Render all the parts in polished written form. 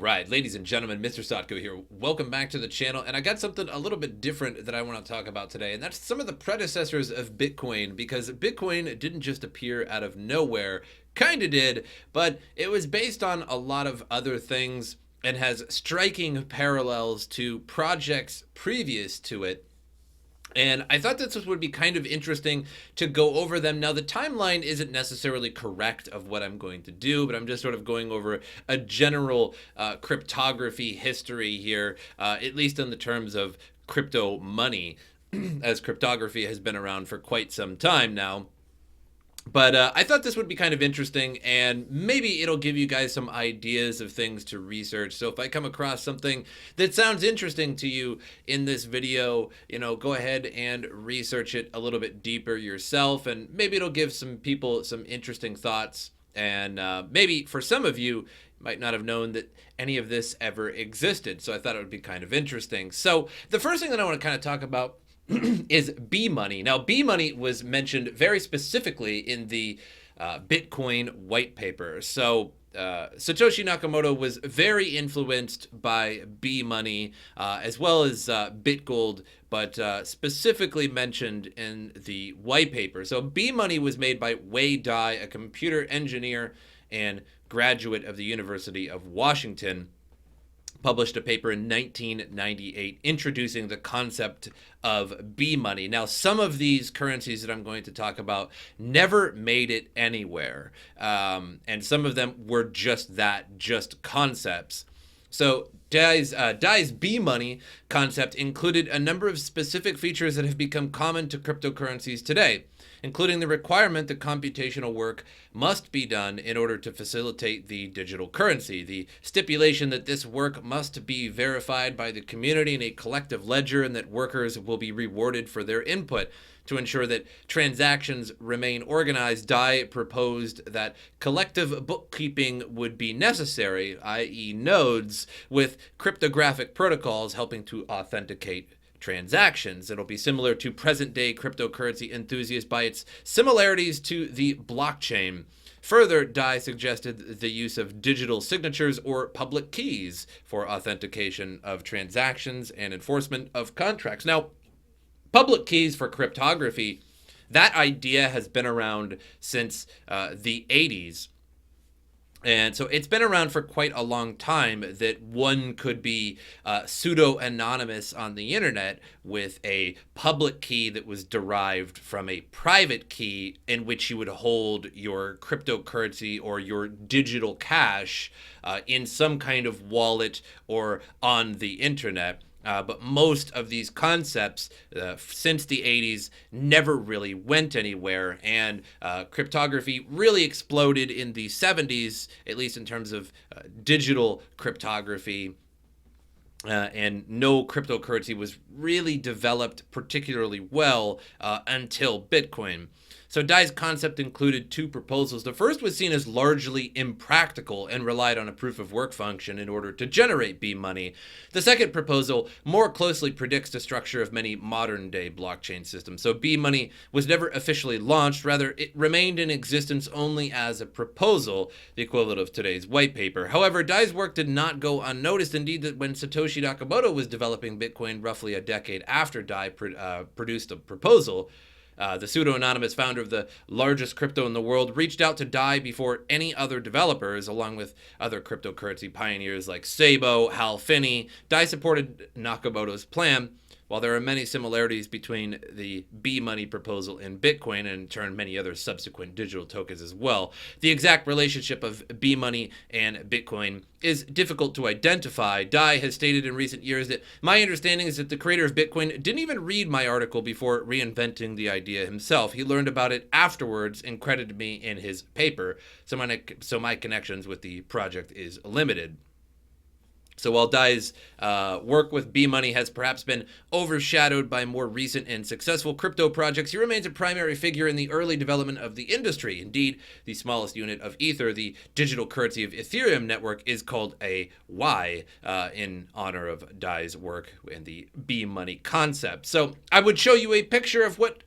Right, ladies and gentlemen, MrSotko here. Welcome back to the channel, and I got something a little bit different that I want to talk about today, and that's some of the predecessors of Bitcoin, because Bitcoin didn't just appear out of nowhere, kinda did, but it was based on a lot of other things and has striking parallels to projects previous to it. And I thought this would be kind of interesting to go over them. Now, the timeline isn't necessarily correct of what I'm going to do, but I'm just sort of going over a general cryptography history here, at least in the terms of crypto money, as cryptography has been around for quite some time now. But I thought this would be kind of interesting, and maybe it'll give you guys some ideas of things to research. So if I come across something that sounds interesting to you in this video, go ahead and research it a little bit deeper yourself, and maybe it'll give some people some interesting thoughts. And maybe for some of you, might not have known that any of this ever existed. So I thought it would be kind of interesting. So the first thing that I want to kind of talk about is B money. Now, B money was mentioned very specifically in the Bitcoin white paper. So Satoshi Nakamoto was very influenced by B money as well as BitGold, but specifically mentioned in the white paper. So B money was made by Wei Dai, a computer engineer and graduate of the University of Washington. Published a paper in 1998 introducing the concept of B money. Now, some of these currencies that I'm going to talk about never made it anywhere, and some of them were just that, just concepts. So Dai's B money concept included a number of specific features that have become common to cryptocurrencies today, including the requirement that computational work must be done in order to facilitate the digital currency, the stipulation that this work must be verified by the community in a collective ledger, and that workers will be rewarded for their input. To ensure that transactions remain organized, Dai proposed that collective bookkeeping would be necessary, i.e. nodes, with cryptographic protocols helping to authenticate transactions. It'll be similar to present-day cryptocurrency enthusiasts by its similarities to the blockchain. Further, Dai suggested the use of digital signatures or public keys for authentication of transactions and enforcement of contracts. Now, public keys for cryptography, that idea has been around since the 80s. And so it's been around for quite a long time that one could be pseudo-anonymous on the internet with a public key that was derived from a private key in which you would hold your cryptocurrency or your digital cash in some kind of wallet or on the internet. But most of these concepts since the 80s never really went anywhere, and cryptography really exploded in the 70s, at least in terms of digital cryptography. And no cryptocurrency was really developed particularly well until Bitcoin. So Dai's concept included two proposals. The first was seen as largely impractical and relied on a proof of work function in order to generate B money. The second proposal more closely predicts the structure of many modern day blockchain systems. So B money was never officially launched. Rather, it remained in existence only as a proposal, the equivalent of today's white paper. However, Dai's work did not go unnoticed. Indeed, that when Satoshi Nakamoto was developing Bitcoin roughly a decade after Dai produced a proposal, the pseudo-anonymous founder of the largest crypto in the world reached out to Dai before any other developers, along with other cryptocurrency pioneers like Sabo, Hal Finney. Dai supported Nakamoto's plan. While there are many similarities between the B money proposal and Bitcoin, and in turn many other subsequent digital tokens as well, the exact relationship of B money and Bitcoin is difficult to identify. Dai has stated in recent years that my understanding is that the creator of Bitcoin didn't even read my article before reinventing the idea himself. He learned about it afterwards and credited me in his paper, so my connections with the project is limited. So while Dai's work with B money has perhaps been overshadowed by more recent and successful crypto projects, he remains a primary figure in the early development of the industry. Indeed, the smallest unit of Ether, the digital currency of Ethereum network, is called a Y in honor of Dai's work and the B money concept. So I would show you a picture of what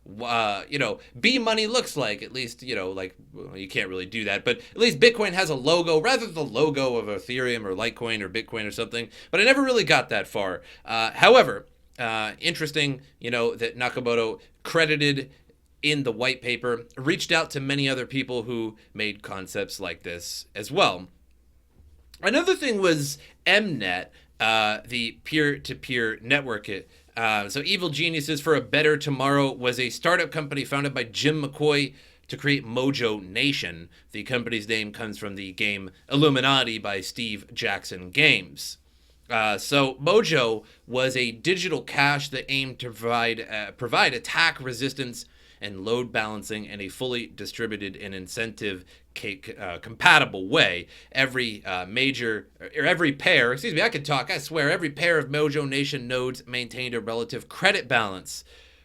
B money looks like. At least, like, well, you can't really do that, but at least Bitcoin has a logo rather than the logo of Ethereum or Litecoin or Bitcoin or something. But I never really got that far. However, interesting, that Nakamoto credited in the white paper, reached out to many other people who made concepts like this as well. Another thing was Mnet, the peer-to-peer network. So Evil Geniuses for a Better Tomorrow was a startup company founded by Jim McCoy to create Mojo Nation. The company's name comes from the game Illuminati by Steve Jackson Games. So Mojo was a digital cash that aimed to provide attack resistance and load balancing in a fully distributed and incentive compatible way. Every pair, I could talk, I swear, every pair of Mojo Nation nodes maintained a relative credit balance,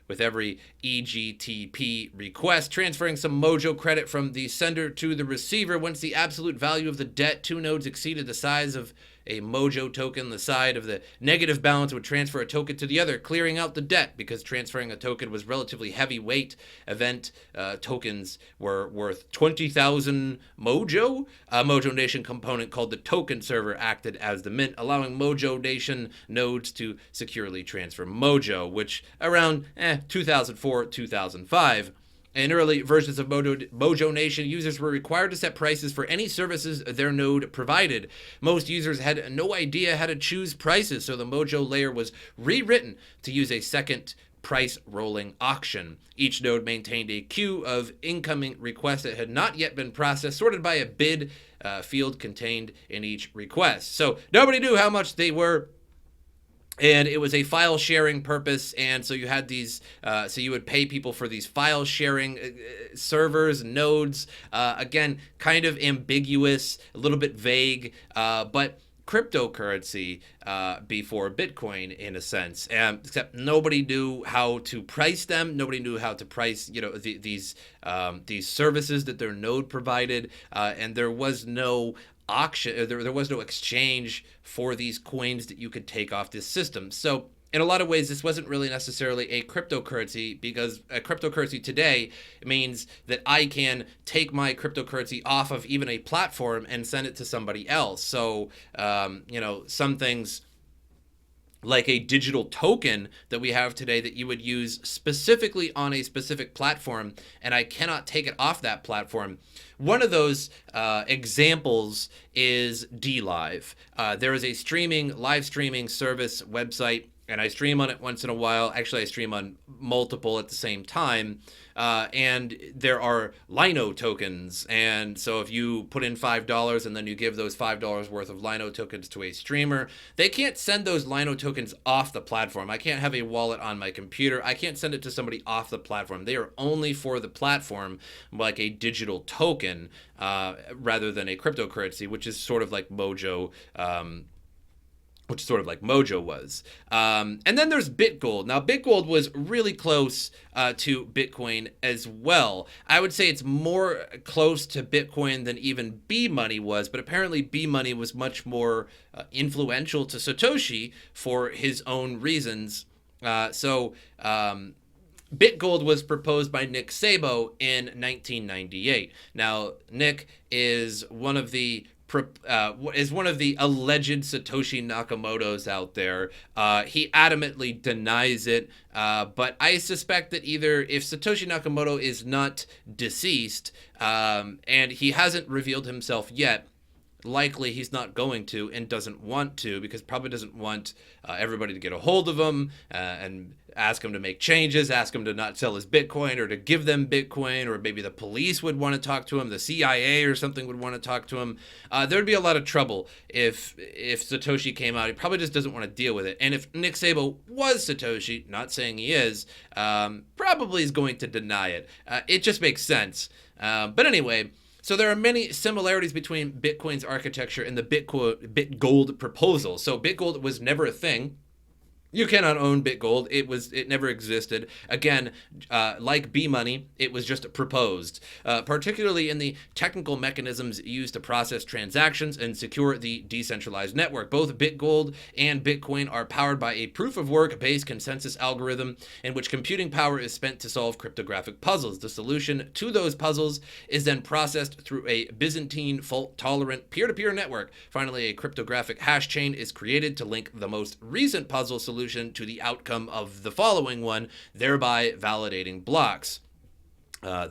with every EGTP request transferring some Mojo credit from the sender to the receiver. Once the absolute value of the debt, two nodes exceeded the size of a Mojo token, the side of the negative balance would transfer a token to the other, clearing out the debt. Because transferring a token was relatively heavyweight event, tokens were worth 20,000 Mojo. A Mojo Nation component called the token server acted as the mint, allowing Mojo Nation nodes to securely transfer Mojo, which around 2004, 2005. In early versions of Mojo Nation, users were required to set prices for any services their node provided. Most users had no idea how to choose prices, so the Mojo layer was rewritten to use a second price rolling auction. Each node maintained a queue of incoming requests that had not yet been processed, sorted by a bid field contained in each request. So nobody knew how much they were. And it was a file sharing purpose, and so you had these, so you would pay people for these file sharing servers, nodes. Again, kind of ambiguous, a little bit vague, but cryptocurrency before Bitcoin in a sense, except nobody knew how to price them. Nobody knew how to price, these services that their node provided, and there was no auction, there was no exchange for these coins that you could take off this system. So in a lot of ways, this wasn't really necessarily a cryptocurrency, because a cryptocurrency today means that I can take my cryptocurrency off of even a platform and send it to somebody else. So, some things like a digital token that we have today that you would use specifically on a specific platform, and I cannot take it off that platform. One of those examples is DLive. There is a live streaming service website, and I stream on it once in a while. Actually, I stream on multiple at the same time. And there are Lino tokens. And so if you put in $5 and then you give those $5 worth of Lino tokens to a streamer, they can't send those Lino tokens off the platform. I can't have a wallet on my computer. I can't send it to somebody off the platform. They are only for the platform, like a digital token, rather than a cryptocurrency, which is sort of like Mojo, was. And then there's BitGold. Now, BitGold was really close to Bitcoin as well. I would say it's more close to Bitcoin than even B-Money was, but apparently B-Money was much more influential to Satoshi for his own reasons. BitGold was proposed by Nick Szabo in 1998. Now, Nick is one of the alleged Satoshi Nakamotos out there. He adamantly denies it, but I suspect that either if Satoshi Nakamoto is not deceased, and he hasn't revealed himself yet, likely he's not going to and doesn't want to, because probably doesn't want everybody to get a hold of him and ask him to make changes, ask him to not sell his Bitcoin or to give them Bitcoin, or maybe the police would want to talk to him, the CIA or something would want to talk to him. There'd be a lot of trouble if Satoshi came out. He probably just doesn't want to deal with it. And if Nick Szabo was Satoshi, not saying he is, probably is going to deny it. It just makes sense. But anyway, so there are many similarities between Bitcoin's architecture and the BitGold proposal. So BitGold was never a thing. You cannot own BitGold. It never existed. Again, like B-Money, it was just proposed, particularly in the technical mechanisms used to process transactions and secure the decentralized network. Both BitGold and Bitcoin are powered by a proof-of-work-based consensus algorithm in which computing power is spent to solve cryptographic puzzles. The solution to those puzzles is then processed through a Byzantine fault-tolerant peer-to-peer network. Finally, a cryptographic hash chain is created to link the most recent puzzle solution to the outcome of the following one, thereby validating blocks.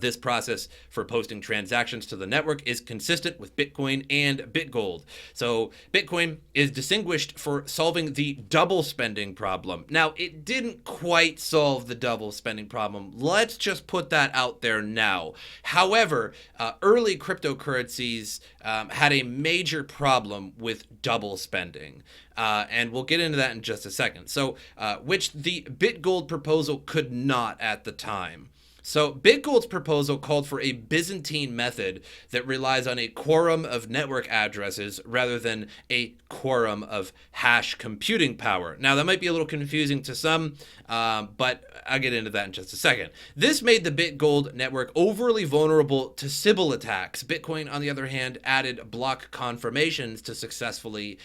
This process for posting transactions to the network is consistent with Bitcoin and BitGold. So Bitcoin is distinguished for solving the double spending problem. Now, it didn't quite solve the double spending problem. Let's just put that out there now. However, early cryptocurrencies had a major problem with double spending. And we'll get into that in just a second. So, which the BitGold proposal could not at the time. So BitGold's proposal called for a Byzantine method that relies on a quorum of network addresses rather than a quorum of hash computing power. Now, that might be a little confusing to some, but I'll get into that in just a second. This made the BitGold network overly vulnerable to Sybil attacks. Bitcoin, on the other hand, added block confirmations to successfully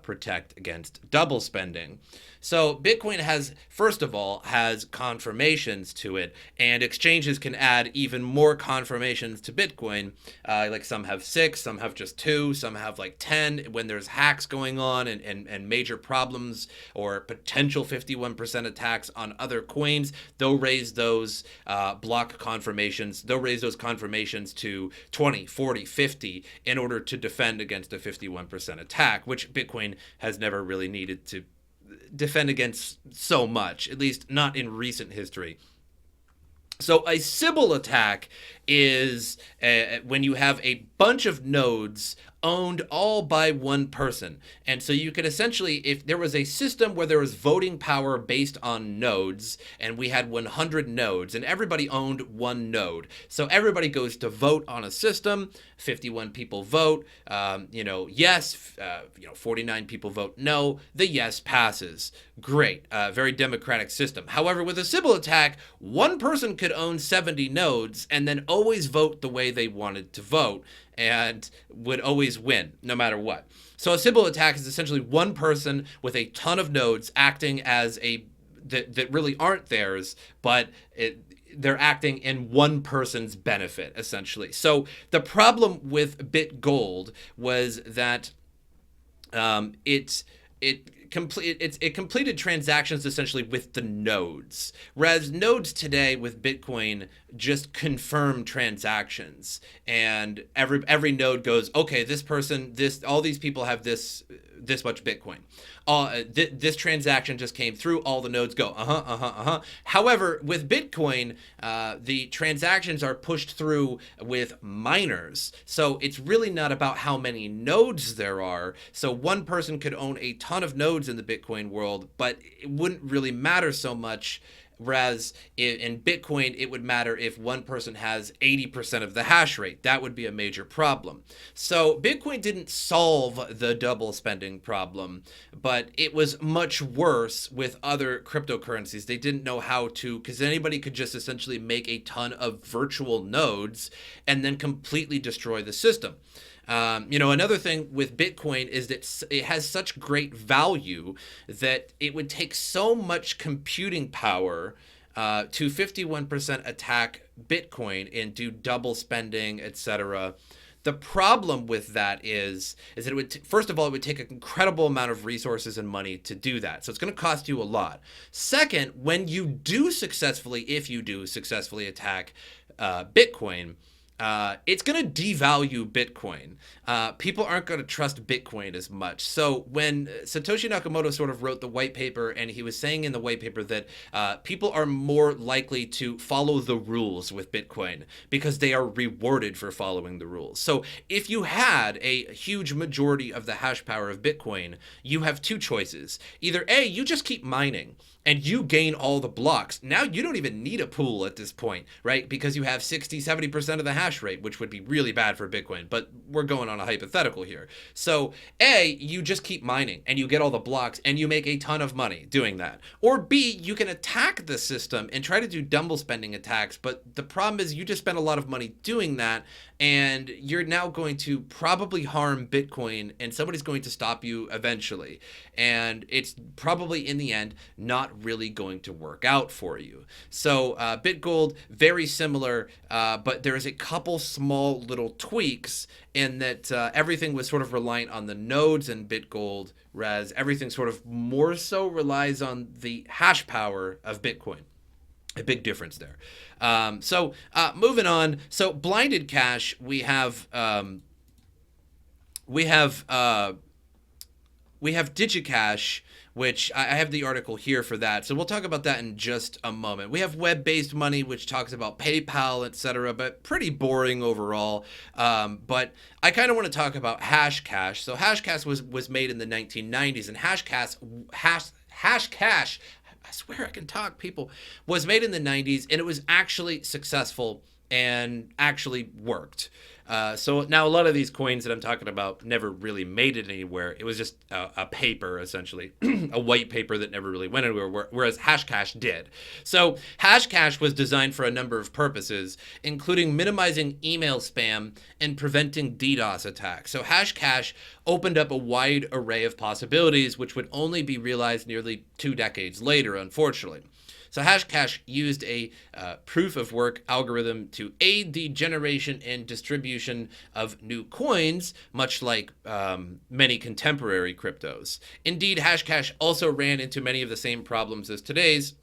protect against double spending. So Bitcoin has, first of all, has confirmations to it, and exchanges can add even more confirmations to Bitcoin. Like some have 6, some have just 2, some have like 10. When there's hacks going on and major problems or potential 51% attacks on other coins, they'll raise those block confirmations. They'll raise those confirmations to 20, 40, 50 in order to defend against a 51% attack, which Bitcoin has never really needed to defend against so much, at least not in recent history. So a Sybil attack is when you have a bunch of nodes owned all by one person. And so you could essentially, if there was a system where there was voting power based on nodes, and we had 100 nodes, and everybody owned one node. So everybody goes to vote on a system, 51 people vote, yes, 49 people vote no, the yes passes. Great, very democratic system. However, with a Sybil attack, one person could own 70 nodes and then always vote the way they wanted to vote, and would always win, no matter what. So a Sybil attack is essentially one person with a ton of nodes acting as that really aren't theirs, but they're acting in one person's benefit, essentially. So the problem with BitGold was that it completed transactions essentially with the nodes, whereas nodes today with Bitcoin just confirm transactions, and every node goes, okay, this person, all these people have this much Bitcoin. This transaction just came through. All the nodes go, However, with Bitcoin, the transactions are pushed through with miners. So it's really not about how many nodes there are. So one person could own a ton of nodes in the Bitcoin world, but it wouldn't really matter so much. Whereas in Bitcoin, it would matter if one person has 80% of the hash rate. That would be a major problem. So Bitcoin didn't solve the double spending problem, but it was much worse with other cryptocurrencies. They didn't know how to, because anybody could just essentially make a ton of virtual nodes and then completely destroy the system. Another thing with Bitcoin is that it has such great value that it would take so much computing power to 51% attack Bitcoin and do double spending, etc. The problem with that is that it would, first of all, it would take an incredible amount of resources and money to do that. So it's going to cost you a lot. Second, if you do successfully attack Bitcoin, it's going to devalue Bitcoin. People aren't going to trust Bitcoin as much. So when Satoshi Nakamoto sort of wrote the white paper, and he was saying in the white paper that people are more likely to follow the rules with Bitcoin because they are rewarded for following the rules. So if you had a huge majority of the hash power of Bitcoin, you have two choices. Either A, you just keep mining and you gain all the blocks. Now you don't even need a pool at this point, right? Because you have 60, 70% of the hash hash rate, which would be really bad for Bitcoin, but we're going on a hypothetical here. So you just keep mining and you get all the blocks and you make a ton of money doing that. Or B, you can attack the system and try to do dumble spending attacks, but the problem is you just spend a lot of money doing that, and you're now going to probably harm Bitcoin, and somebody's going to stop you eventually. And it's probably in the end not really going to work out for you. So BitGold, very similar, but there is a couple small little tweaks in that everything was sort of reliant on the nodes in BitGold, whereas everything sort of more so relies on the hash power of Bitcoin. A big difference there. So moving on. So blinded cash, we have digicash, which I have the article here for that. So we'll talk about that in just a moment. We have web-based money, which talks about PayPal, etc., but pretty boring overall. But I kind of want to talk about Hashcash. So Hashcash was made in the 1990s, and Hashcash, I swear I can talk, people, was made in the 90s, and it was actually successful and actually worked. So now a lot of these coins that I'm talking about never really made it anywhere. It was just a paper, essentially, a white paper that never really went anywhere, whereas Hashcash did. So Hashcash was designed for a number of purposes, including minimizing email spam and preventing DDoS attacks. So Hashcash opened up a wide array of possibilities, which would only be realized nearly 2 decades later, unfortunately. So Hashcash used a proof-of-work algorithm to aid the generation and distribution of new coins, much like many contemporary cryptos. Indeed, Hashcash also ran into many of the same problems as today's.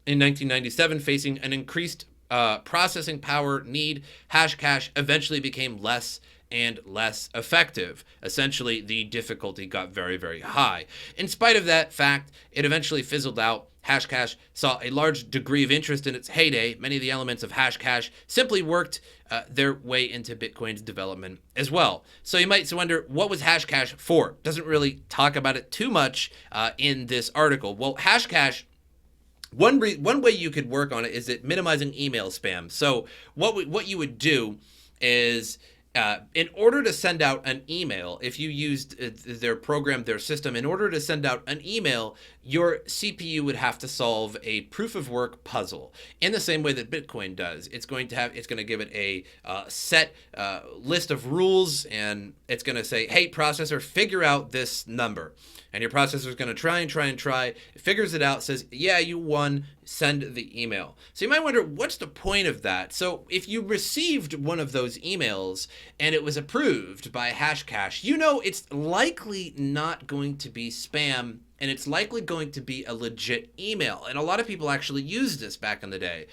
In 1997, facing an increased processing power need, Hashcash eventually became less and less effective. Essentially, the difficulty got very, very high. In spite of that fact, it eventually fizzled out. Hashcash saw a large degree of interest in its heyday. Many of the elements of Hashcash simply worked their way into Bitcoin's development as well. So you might wonder, what was Hashcash for? Doesn't really talk about it too much in this article. Well, Hashcash, one way you could work on it is at minimizing email spam. So what you would do is, in order to send out an email, if you used their program, their system, in order to send out an email, your CPU would have to solve a proof of work puzzle in the same way that Bitcoin does. It's going to give it a set list of rules, and it's going to say, hey, processor, figure out this number. And your processor is going to try. It figures it out, says, yeah, you won, send the email. So you might wonder, what's the point of that? So if you received one of those emails and it was approved by Hashcash, you know it's likely not going to be spam, and it's likely going to be a legit email. And a lot of people actually used this back in the day.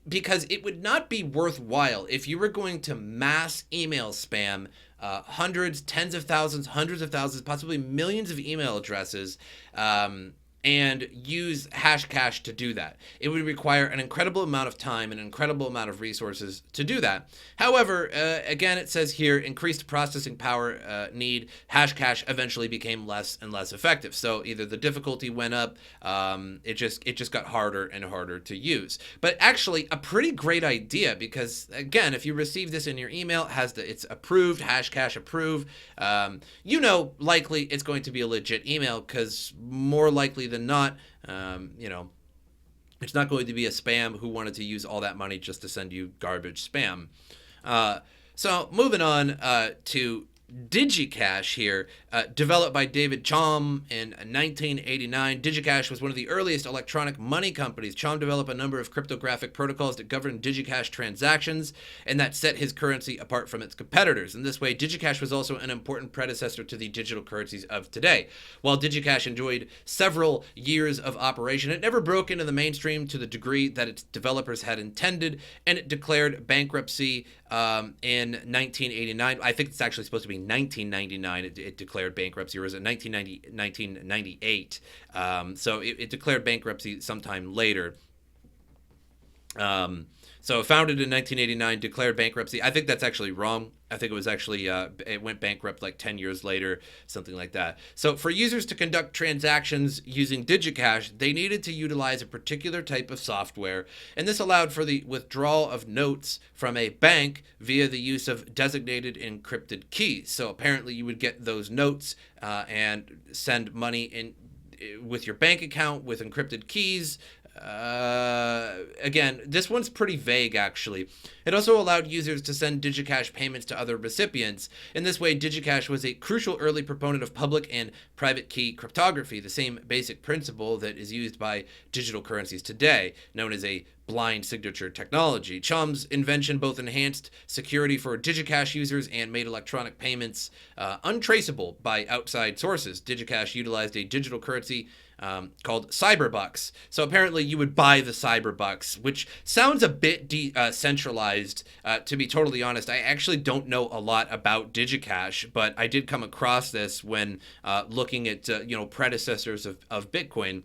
Because it would not be worthwhile if you were going to mass email spam hundreds, tens of thousands, hundreds of thousands, possibly millions of email addresses, and use Hashcash to do that. It would require an incredible amount of time and an incredible amount of resources to do that. However, again, it says here, increased processing power need, Hashcash eventually became less and less effective. So either the difficulty went up, it just got harder and harder to use. But actually, a pretty great idea, because again, if you receive this in your email, it's approved, Hashcash approved, likely it's going to be a legit email, because more likely than not, it's not going to be a spam who wanted to use all that money just to send you garbage spam. So moving on to digicash here, developed by David Chaum in 1989. Digicash was one of the earliest electronic money companies. Chaum developed a number of cryptographic protocols that governed digicash transactions, and that set his currency apart from its competitors. In this way, digicash was also an important predecessor to the digital currencies of today. While digicash enjoyed several years of operation, it never broke into the mainstream to the degree that its developers had intended, and it declared bankruptcy in 1989. I think it's actually supposed to be 1999. It declared bankruptcy, or was it 1998? So it declared bankruptcy sometime later. So founded in 1989, declared bankruptcy. I think that's actually wrong. I think it was actually, it went bankrupt like 10 years later, something like that. So for users to conduct transactions using digicash, they needed to utilize a particular type of software, and this allowed for the withdrawal of notes from a bank via the use of designated encrypted keys. So apparently you would get those notes and send money in with your bank account with encrypted keys. Again, this one's pretty vague, actually. It also allowed users to send digicash payments to other recipients. In this way, digicash was a crucial early proponent of public and private key cryptography, the same basic principle that is used by digital currencies today, known as a blind signature technology. Chum's invention both enhanced security for digicash users and made electronic payments untraceable by outside sources. Digicash utilized a digital currency called cyberbucks. So apparently you would buy the cyberbucks, which sounds a bit centralized. To be totally honest, I actually don't know a lot about digicash, but I did come across this when looking at predecessors of Bitcoin.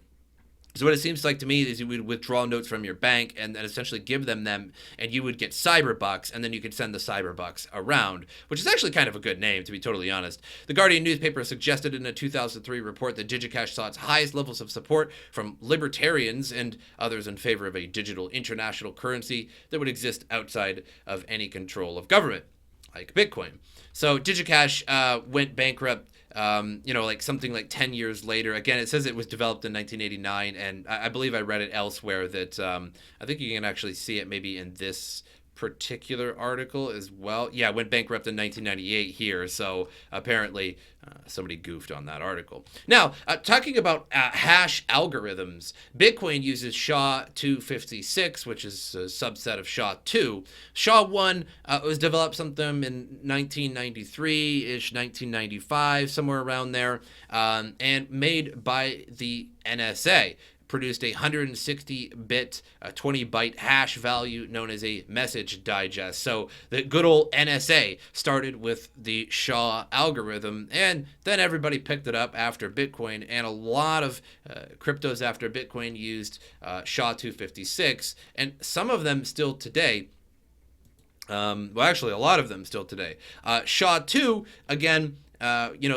So what it seems like to me is you would withdraw notes from your bank and then essentially give them, and you would get cyberbucks, and then you could send the cyberbucks around, which is actually kind of a good name, to be totally honest. The Guardian newspaper suggested in a 2003 report that digicash saw its highest levels of support from libertarians and others in favor of a digital international currency that would exist outside of any control of government, like Bitcoin. So digicash went bankrupt like something like 10 years later. Again, it says it was developed in 1989, and I believe I read it elsewhere that I think you can actually see it maybe in this particular article as well. Yeah, went bankrupt in 1998 here, so apparently somebody goofed on that article. Now, talking about hash algorithms, Bitcoin uses SHA-256, which is a subset of SHA-2. SHA-1 was developed sometime in 1993-ish, 1995, somewhere around there, and made by the NSA. Produced a 160-bit, 20-byte hash value known as a message digest. So the good old NSA started with the SHA algorithm, and then everybody picked it up after Bitcoin, and a lot of cryptos after Bitcoin used SHA-256, and some of them still today. Actually, a lot of them still today. SHA-2, again,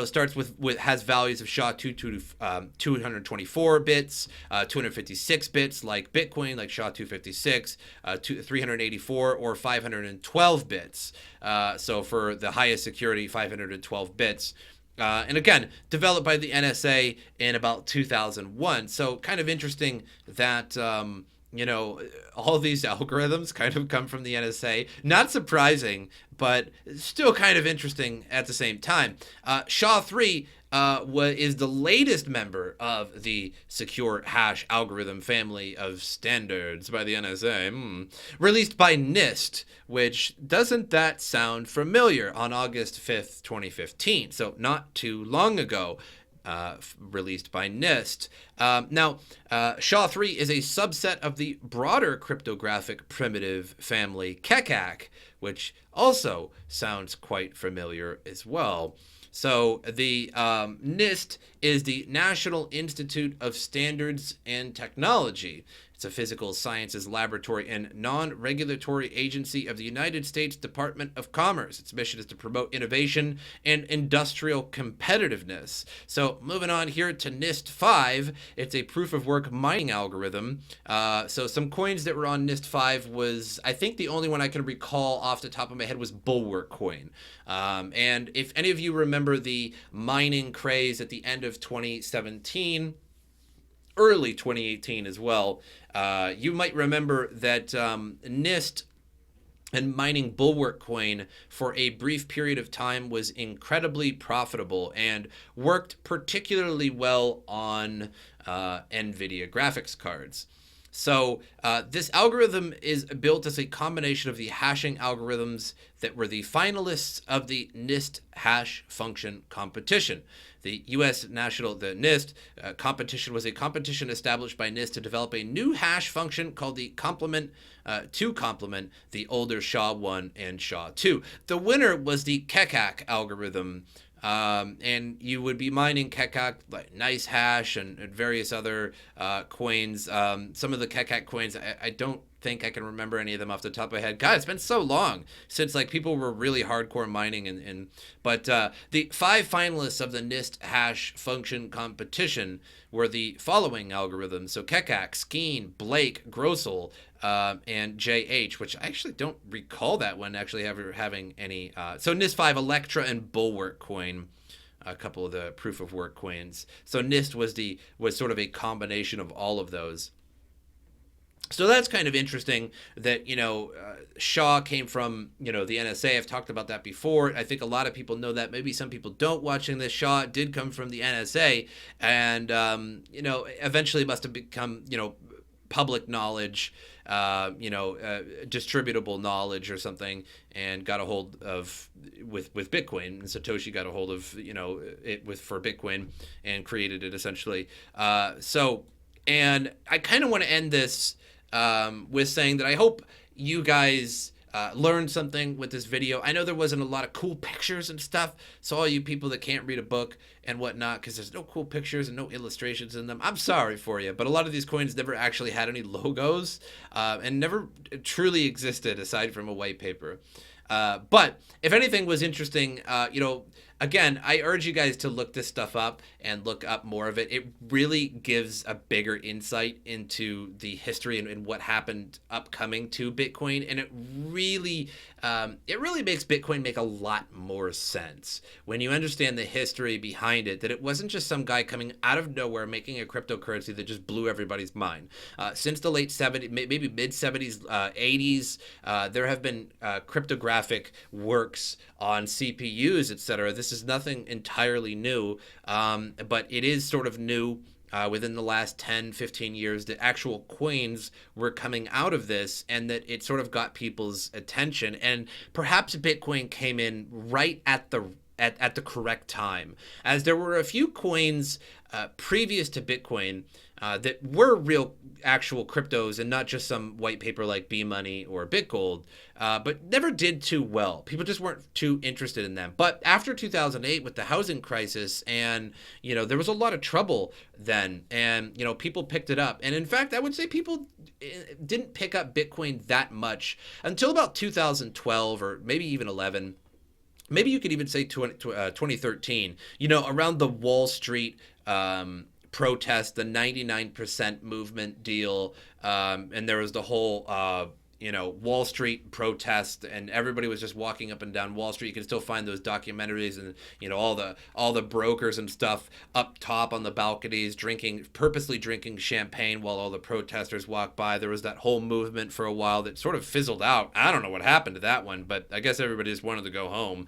starts with has values of SHA-224 bits, 256 bits like Bitcoin, like SHA-256, 384 or 512 bits. So for the highest security, 512 bits. And again, developed by the NSA in about 2001. So kind of interesting that all these algorithms kind of come from the NSA. Not surprising, but still kind of interesting at the same time. SHA-3 is the latest member of the secure hash algorithm family of standards by the NSA, released by NIST, which doesn't that sound familiar, on August 5th, 2015, so not too long ago. Released by NIST. Now, SHA-3 is a subset of the broader cryptographic primitive family Keccak, which also sounds quite familiar as well. So the NIST is the National Institute of Standards and Technology. It's a physical sciences laboratory and non-regulatory agency of the United States Department of Commerce. Its mission is to promote innovation and industrial competitiveness. So moving on here to NIST 5, it's a proof-of-work mining algorithm. So some coins that were on NIST 5 was, I think the only one I can recall off the top of my head was Bulwark coin. And if any of you remember the mining craze at the end of 2017, early 2018 as well, you might remember that NIST and mining Bulwark coin for a brief period of time was incredibly profitable and worked particularly well on NVIDIA graphics cards. So this algorithm is built as a combination of the hashing algorithms that were the finalists of the NIST hash function competition. The NIST competition was a competition established by NIST to develop a new hash function called the complement to complement the older SHA-1 and SHA-2. The winner was the Keccak algorithm, And you would be mining Kekak, like Nice Hash and various other coins. Some of the Kekak coins, I don't think I can remember any of them off the top of my head. God, it's been so long since like people were really hardcore mining. But the 5 finalists of the NIST hash function competition were the following algorithms. So Kekak, Skeen, Blake, Grossel, and JH, which I actually don't recall that one actually ever having any. So NIST 5, Electra, and Bulwark coin, a couple of the proof of work coins. So NIST was sort of a combination of all of those. So that's kind of interesting that, Shaw came from, the NSA. I've talked about that before. I think a lot of people know that. Maybe some people don't watching this. Shaw did come from the NSA and, eventually must have become, public knowledge, distributable knowledge or something, and got a hold of with Bitcoin. And Satoshi got a hold of, for Bitcoin and created it essentially. And I kind of want to end this with saying that I hope you guys learned something with this video. I know there wasn't a lot of cool pictures and stuff, so all you people that can't read a book and whatnot, because there's no cool pictures and no illustrations in them, I'm sorry for you. But a lot of these coins never actually had any logos and never truly existed aside from a white paper. But if anything was interesting, again, I urge you guys to look this stuff up and look up more of it. It really gives a bigger insight into the history and what happened upcoming to Bitcoin. And it really makes Bitcoin make a lot more sense when you understand the history behind it, that it wasn't just some guy coming out of nowhere making a cryptocurrency that just blew everybody's mind. Since the late 70s, maybe mid 70s, 80s, there have been cryptographic works on CPUs, etc. This is nothing entirely new, but it is sort of new within the last 10, 15 years that actual coins were coming out of this, and that it sort of got people's attention. And perhaps Bitcoin came in right at the correct time, as there were a few coins previous to Bitcoin that were real actual cryptos and not just some white paper like B-Money or BitGold, but never did too well. People just weren't too interested in them. But after 2008 with the housing crisis, and there was a lot of trouble then, and people picked it up. And in fact, I would say people didn't pick up Bitcoin that much until about 2012 or maybe even 11. Maybe you could even say 2013, around the Wall Street protest, the 99% movement deal, and there was the whole Wall Street protest, and everybody was just walking up and down Wall Street. You can still find those documentaries, and all the brokers and stuff up top on the balconies purposely drinking champagne while all the protesters walk by. There was that whole movement for a while that sort of fizzled out. I don't know what happened to that one, but I guess everybody just wanted to go home.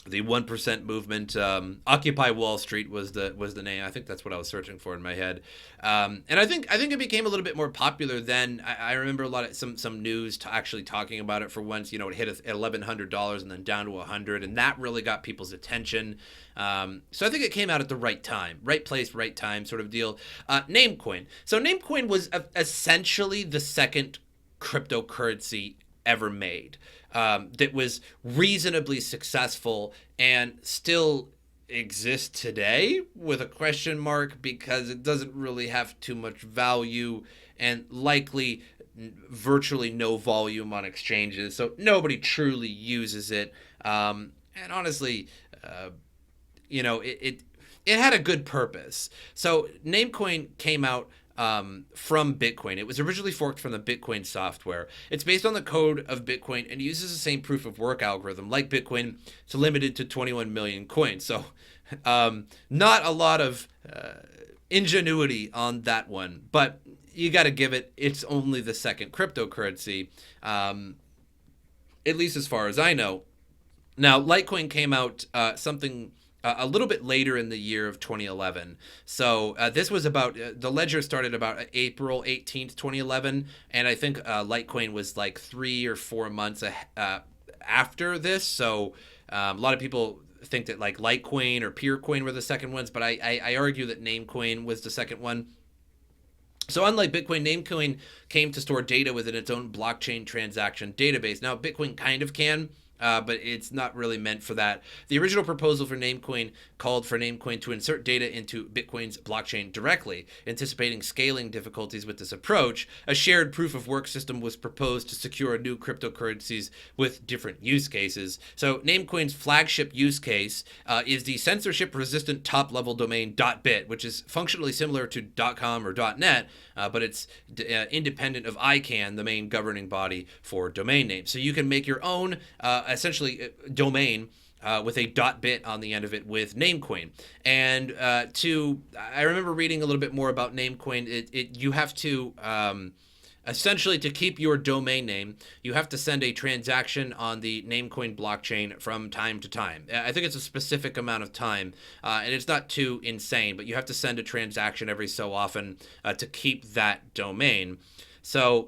The 1% movement, Occupy Wall Street was the name. I think that's what I was searching for in my head. And I think it became a little bit more popular then. I remember a lot of some news actually talking about it for once. It hit at $1,100 and then down to $100, and that really got people's attention. So I think it came out at the right time, right place, right time sort of deal. Namecoin. So Namecoin was essentially the second cryptocurrency ever made. That was reasonably successful and still exists today with a question mark, because it doesn't really have too much value and likely virtually no volume on exchanges. So nobody truly uses it. And honestly, it had a good purpose. So Namecoin came out from Bitcoin. It was originally forked from the Bitcoin software. It's based on the code of Bitcoin and uses the same proof of work algorithm like Bitcoin. It's limited to 21 million coins. So not a lot of ingenuity on that one, but you got to give it's only the second cryptocurrency, at least as far as I know. Now, Litecoin came out something a little bit later in the year of 2011. So this was about, the ledger started about April 18th, 2011. And I think Litecoin was like 3 or 4 months after this. So a lot of people think that like Litecoin or Peercoin were the second ones, but I argue that Namecoin was the second one. So unlike Bitcoin, Namecoin came to store data within its own blockchain transaction database. Now, Bitcoin kind of can, but it's not really meant for that. The original proposal for Namecoin called for Namecoin to insert data into Bitcoin's blockchain directly. Anticipating scaling difficulties with this approach, a shared proof of work system was proposed to secure new cryptocurrencies with different use cases. So Namecoin's flagship use case is the censorship-resistant top-level domain .bit, which is functionally similar to .com or .net, but it's independent of ICANN, the main governing body for domain names. So you can make your own essentially domain with a .bit on the end of it with Namecoin. And I remember reading a little bit more about Namecoin. You have to essentially, to keep your domain name, you have to send a transaction on the Namecoin blockchain from time to time. I think it's a specific amount of time, and it's not too insane, but you have to send a transaction every so often to keep that domain. So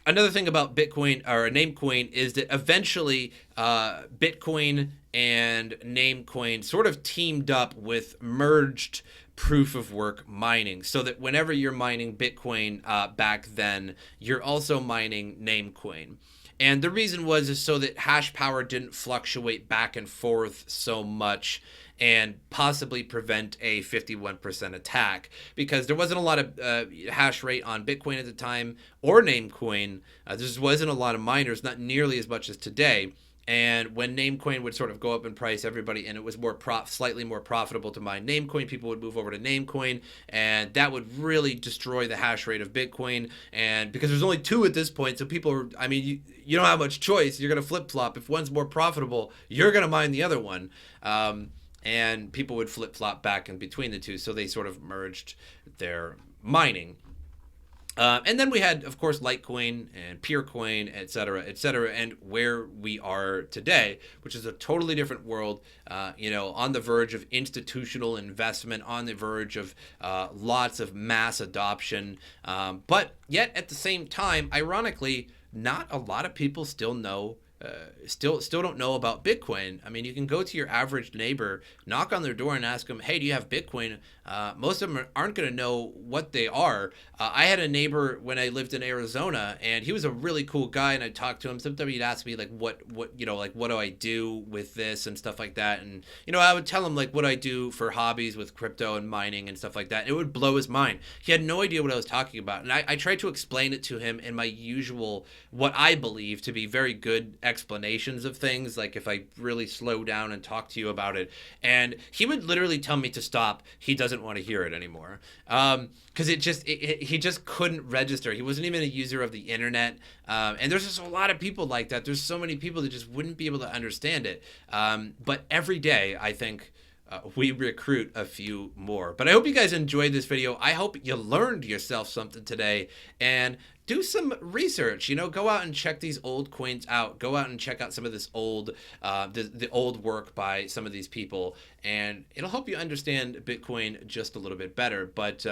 another thing about Bitcoin or Namecoin is that eventually Bitcoin and Namecoin sort of teamed up with merged proof of work mining, so that whenever you're mining Bitcoin back then, you're also mining Namecoin. And the reason is so that hash power didn't fluctuate back and forth so much and possibly prevent a 51% attack, because there wasn't a lot of hash rate on Bitcoin at the time or Namecoin. There just wasn't a lot of miners, not nearly as much as today. And when Namecoin would sort of go up in price, everybody, and it was slightly more profitable to mine Namecoin, people would move over to Namecoin, and that would really destroy the hash rate of Bitcoin. And because there's only two at this point, so people are, I mean, you don't have much choice. You're going to flip-flop. If one's more profitable, you're going to mine the other one. And people would flip-flop back in between the two, so they sort of merged their mining. And then we had, of course, Litecoin and Peercoin, et cetera, and where we are today, which is a totally different world, on the verge of institutional investment, on the verge of lots of mass adoption. But yet, at the same time, ironically, not a lot of people still know still don't know about Bitcoin. I mean, you can go to your average neighbor, knock on their door and ask them, hey, do you have Bitcoin? Most of them aren't going to know what they are. I had a neighbor when I lived in Arizona, and he was a really cool guy, and I talked to him. Sometimes he'd ask me, like, what do I do with this and stuff like that. And, I would tell him, like, what I do for hobbies with crypto and mining and stuff like that. It would blow his mind. He had no idea what I was talking about. And I tried to explain it to him in my usual, what I believe to be very good explanations of things, like if I really slow down and talk to you about it. And he would literally tell me to stop. He doesn't want to hear it anymore. Because he just couldn't register. He wasn't even a user of the internet. And there's just a lot of people like that. There's so many people that just wouldn't be able to understand it. But every day, I think, we recruit a few more. But I hope you guys enjoyed this video. I hope you learned yourself something today, and do some research. Go out and check these old coins out. Go out and check out some of this old, the old work by some of these people, and it'll help you understand Bitcoin just a little bit better. But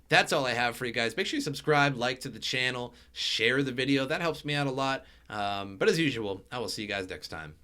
that's all I have for you guys. Make sure you subscribe, like to the channel, share the video. That helps me out a lot. But as usual, I will see you guys next time.